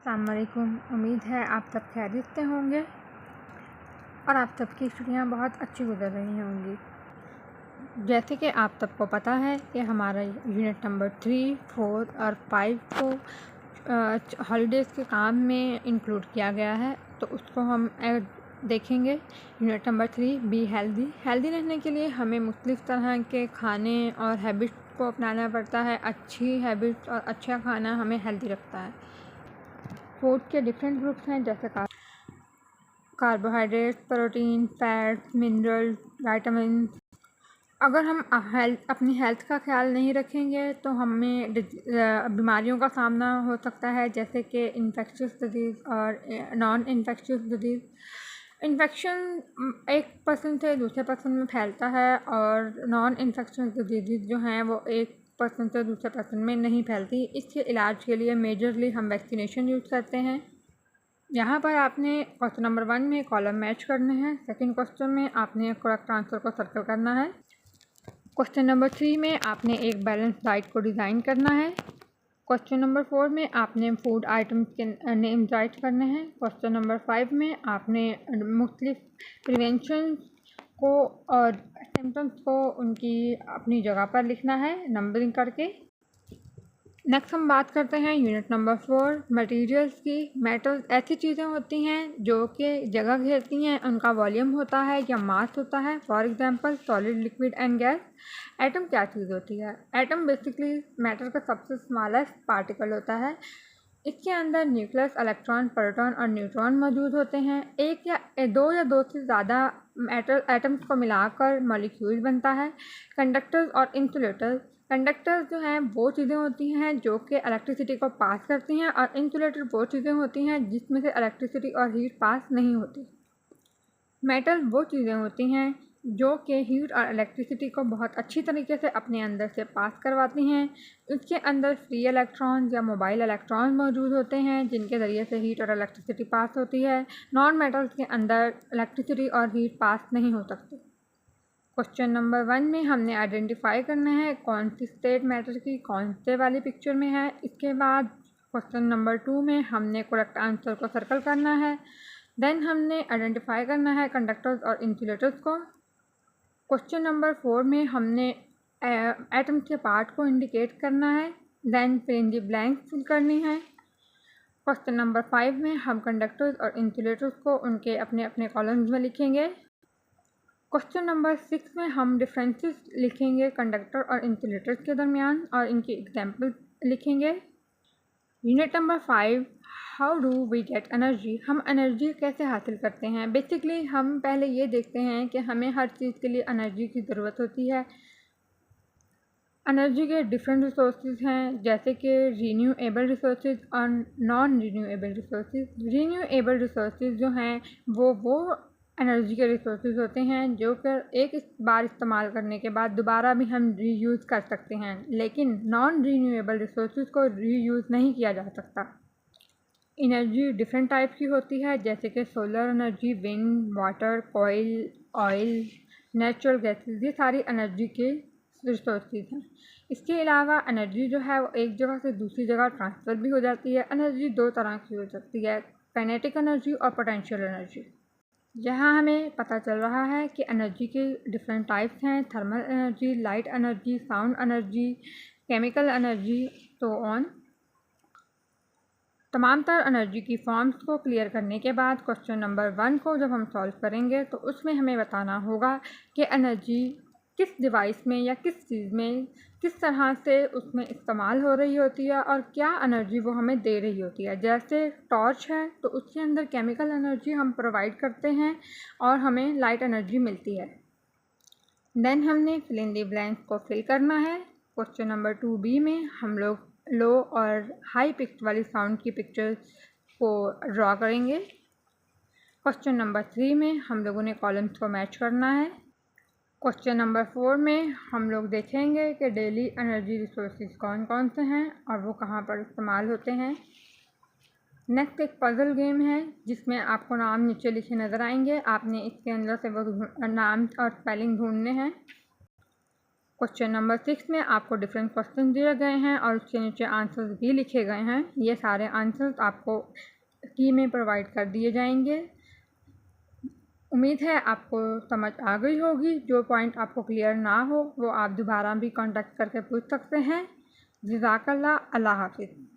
अस्सलाम वालेकुम। उम्मीद है आप सब खैरियत से होंगे और आप सबकी छुट्टियाँ बहुत अच्छी गुजर रही होंगी। जैसे कि आप सबको पता है कि हमारा यूनिट नंबर 3, 4 और 5 को हॉलीडेज़ के काम में इंक्लूड किया गया है, तो उसको हम देखेंगे। Unit number 3, be healthy. Healthy रहने के लिए हमें मुख्तलिफ़ तरह के खाने और हैबिट्स को अपनाना पड़ता है। अच्छी हैबिट्स और अच्छा खाना हमें हेल्दी रखता है। फूड के डिफरेंट ग्रुप्स हैं, जैसे carbohydrate, protein, fats, mineral, vitamin. अगर हम अपनी हेल्थ का ख्याल नहीं रखेंगे तो हमें बीमारियों का सामना हो सकता है, जैसे कि इन्फेक्शियस डिजीज़ और नॉन इन्फेक्शियस डिजीज़। इन्फेक्शन एक पर्सन से दूसरे पर्सन में फैलता है और नॉन इन्फेक्शियस डिजीज़ जो हैं वो एक पर्सन से दूसरे पर्सन में नहीं फैलती। इसके इलाज के लिए मेजरली हम वैक्सीनेशन यूज़ करते हैं। यहाँ पर आपने क्वेश्चन नंबर 1 में कॉलम मैच करने हैं। सेकंड क्वेश्चन में आपने करेक्ट आंसर को सर्कल करना है। क्वेश्चन नंबर 3 में आपने एक बैलेंस डाइट को डिज़ाइन करना है। क्वेश्चन नंबर 4 में आपने फूड आइटम्स के नेम राइट करने हैं। क्वेश्चन नंबर 5 में आपने मुख्तलिफ प्रिवेंशन को और सिम्टम्स को उनकी अपनी जगह पर लिखना है नंबरिंग करके। नेक्स्ट हम बात करते हैं यूनिट नंबर 4, मटेरियल्स की। मेटल्स ऐसी चीज़ें होती हैं जो कि जगह घेरती हैं, उनका वॉल्यूम होता है या मास होता है। For example solid, liquid and gas. Atom क्या चीज़ होती है? एटम बेसिकली मैटर का सबसे स्मॉलेस्ट पार्टिकल होता है। इसके अंदर न्यूक्लियस, इलेक्ट्रॉन, प्रोटॉन और न्यूट्रॉन मौजूद होते हैं। दो से ज़्यादा एटम्स को मिलाकर मॉलिक्यूल बनता है। कंडक्टर्स और इंसुलेटर्स। कंडक्टर्स जो हैं वो चीज़ें होती हैं जो कि इलेक्ट्रिसिटी को पास करती हैं, और इंसुलेटर वो चीज़ें होती हैं जिसमें से इलेक्ट्रिसिटी और हीट पास नहीं होती। मेटल वो चीज़ें होती हैं जो कि हीट और इलेक्ट्रिसिटी को बहुत अच्छी तरीके से अपने अंदर से पास करवाती हैं। इसके अंदर फ्री इलेक्ट्रॉन या मोबाइल इलेक्ट्रॉन मौजूद होते हैं जिनके ज़रिए से हीट और इलेक्ट्रिसिटी पास होती है। नॉन मेटल्स के अंदर इलेक्ट्रिसिटी और हीट पास नहीं हो सकती। क्वेश्चन नंबर 1 में हमने आइडेंटिफाई करना है कौन सी स्टेट मैटर की कौन से वाली पिक्चर में है। इसके बाद क्वेश्चन नंबर 2 में हमने करेक्ट आंसर को सर्कल करना है। देन हमने आइडेंटिफाई करना है कंडक्टर्स और इंसुलेटर्स को। क्वेश्चन नंबर 4 में हमने एटम्स के पार्ट को इंडिकेट करना है। Then fill in the blank fill करनी है। क्वेश्चन नंबर 5 में हम कंडक्टर्स और इंसुलेटर्स को उनके अपने अपने कॉलम्स में लिखेंगे। क्वेश्चन नंबर 6 में हम डिफरेंसेस लिखेंगे कंडक्टर और इंसुलेटर्स के दरमियान और इनकी एग्जाम्पल लिखेंगे। Unit number 5, how do we get energy. हम एनर्जी कैसे हासिल करते हैं? बेसिकली हम पहले ये देखते हैं कि हमें हर चीज़ के लिए एनर्जी की ज़रूरत होती है। एनर्जी के डिफरेंट रिसोर्सेज हैं, जैसे कि रीन्यूएबल रिसोर्सेज और non renewable resources. Renewable resources जो हैं वो एनर्जी के रिसोर्सेज होते हैं जो कि एक बार इस्तेमाल करने के बाद दोबारा भी हम रीयूज़ कर सकते हैं, लेकिन नॉन रीन्यूएबल रिसोर्सेज को रीयूज़ नहीं किया जा सकता। एनर्जी डिफरेंट टाइप की होती है, जैसे कि सोलर एनर्जी, विंड, वाटर, कोयल, ऑयल, नेचुरल गैसेस। ये सारी एनर्जी के रिसोर्सेज हैं। इसके अलावा एनर्जी जो है वो एक जगह से दूसरी जगह ट्रांसफ़र भी हो जाती है। एनर्जी दो तरह की हो सकती है, काइनेटिक एनर्जी और पोटेंशियल एनर्जी। यहाँ हमें पता चल रहा है कि एनर्जी के डिफरेंट टाइप्स हैं, thermal energy, light energy, sound energy, chemical energy, तो ऑन। तमाम तर एनर्जी की फॉर्म्स को क्लियर करने के बाद क्वेश्चन नंबर 1 को जब हम सॉल्व करेंगे तो उसमें हमें बताना होगा कि एनर्जी किस डिवाइस में या किस चीज़ में किस तरह से उसमें इस्तेमाल हो रही होती है और क्या एनर्जी वो हमें दे रही होती है। जैसे टॉर्च है तो उसके अंदर केमिकल एनर्जी हम प्रोवाइड करते हैं और हमें लाइट एनर्जी मिलती है। देन हमने फिल इन द ब्लैंक्स को फिल करना है। क्वेश्चन नंबर 2B में हम लोग लो और हाई पिच वाली साउंड की पिक्चर्स को ड्रॉ करेंगे। क्वेश्चन नंबर 3 में हम लोगों ने कॉलम्स को मैच करना है। क्वेश्चन नंबर 4 में हम लोग देखेंगे कि डेली एनर्जी रिसोर्सेज कौन कौन से हैं और वो कहाँ पर इस्तेमाल होते हैं। नेक्स्ट एक पज़ल गेम है जिसमें आपको नाम नीचे लिखे नज़र आएंगे। आपने इसके अंदर से वो नाम और स्पेलिंग ढूंढने हैं। क्वेश्चन नंबर 6 में आपको डिफरेंट क्वेश्चन दिए गए हैं और उसके नीचे आंसर्स भी लिखे गए हैं। ये सारे आंसर्स आपको की में प्रोवाइड कर दिए जाएंगे। उम्मीद है आपको समझ आ गई होगी। जो पॉइंट आपको क्लियर ना हो वो आप दोबारा भी कांटेक्ट करके पूछ सकते हैं। जज़ाकल्लाह, अल्लाह हाफ़िज़।